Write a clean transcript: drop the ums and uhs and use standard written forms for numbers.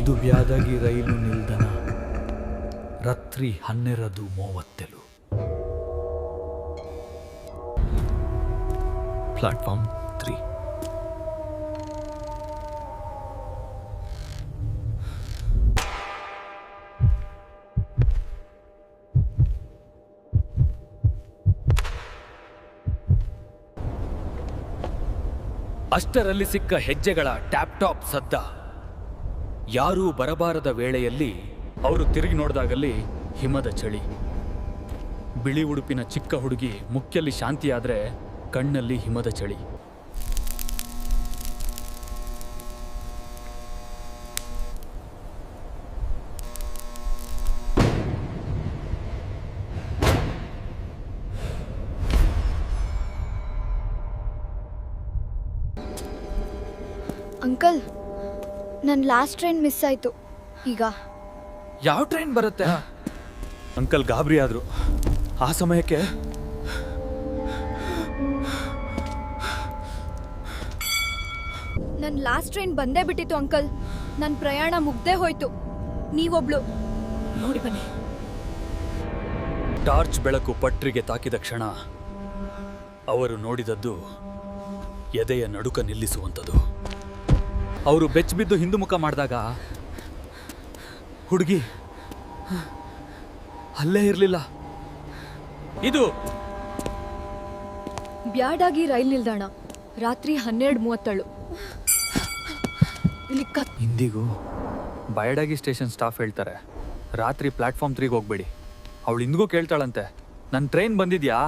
ಇದು ಬ್ಯಾದಗಿ ರೈಲು ನಿಲ್ದಾಣ. ರಾತ್ರಿ 12:37. ಪ್ಲಾಟ್ಫಾರ್ಮ್ 3. ಅಷ್ಟರಲ್ಲಿ ಸಿಕ್ಕ ಹೆಜ್ಜೆಗಳ ಟ್ಯಾಪ್ ಟಾಪ್ ಸದ್ದ. ಯಾರೂ ಬರಬಾರದ ವೇಳೆಯಲ್ಲಿ ಅವರು ತಿರುಗಿ ನೋಡಿದಾಗಲ್ಲಿ ಹಿಮದ ಚಳಿ. ಬಿಳಿ ಉಡುಪಿನ ಚಿಕ್ಕ ಹುಡುಗಿ ಮುಖ್ಯಲ್ಲಿ ಶಾಂತಿಯಾದ್ರೆ ಕಣ್ಣಲ್ಲಿ ಹಿಮದ ಚಳಿ. ಅಂಕಲ್, ನನ್ನ ಲಾಸ್ಟ್ ಟ್ರೈನ್ ಮಿಸ್ ಆಯಿತು. ಈಗ ಯಾವ ಟ್ರೈನ್ ಬರುತ್ತೆ? ಅಂಕಲ್ ಗಾಬರಿ ಆದ್ರು. ಆ ಸಮಯಕ್ಕೆ ನನ್ನ ಲಾಸ್ಟ್ ಟ್ರೈನ್ ಬಂದೇ ಬಿಟ್ಟಿತ್ತು ಅಂಕಲ್. ನನ್ನ ಪ್ರಯಾಣ ಮುಗ್ದೇ ಹೋಯ್ತು. ನೀವೊಬ್ಳು ನೋಡಿ ಬನ್ನಿ. ಟಾರ್ಚ್ ಬೆಳಕು ಪಟ್ರಿಗೆ ತಾಕಿದ ಕ್ಷಣ ಅವರು ನೋಡಿದದ್ದು ಎದೆಯ ನಡುಕ ನಿಲ್ಲಿಸುವಂಥದ್ದು. ಅವರು ಬೆಚ್ಚಿಬಿದ್ದು ಹಿಂದು ಮುಖ ಮಾಡಿದಾಗ ಹುಡುಗಿ ಅಲ್ಲೇ ಇರಲಿಲ್ಲ. ಇದು ಬ್ಯಾಡಗಿ ರೈಲ್ ನಿಲ್ದಾಣ, ರಾತ್ರಿ 12:37. ಇಂದಿಗೂ ಬಯಡಾಗಿ ಸ್ಟೇಷನ್ ಸ್ಟಾಫ್ ಹೇಳ್ತಾರೆ, ರಾತ್ರಿ ಪ್ಲಾಟ್ಫಾರ್ಮ್ 3 ಹೋಗ್ಬೇಡಿ. ಅವಳು ಇಂದಿಗೂ ಕೇಳ್ತಾಳಂತೆ, ನನ್ನ ಟ್ರೈನ್ ಬಂದಿದ್ಯಾ?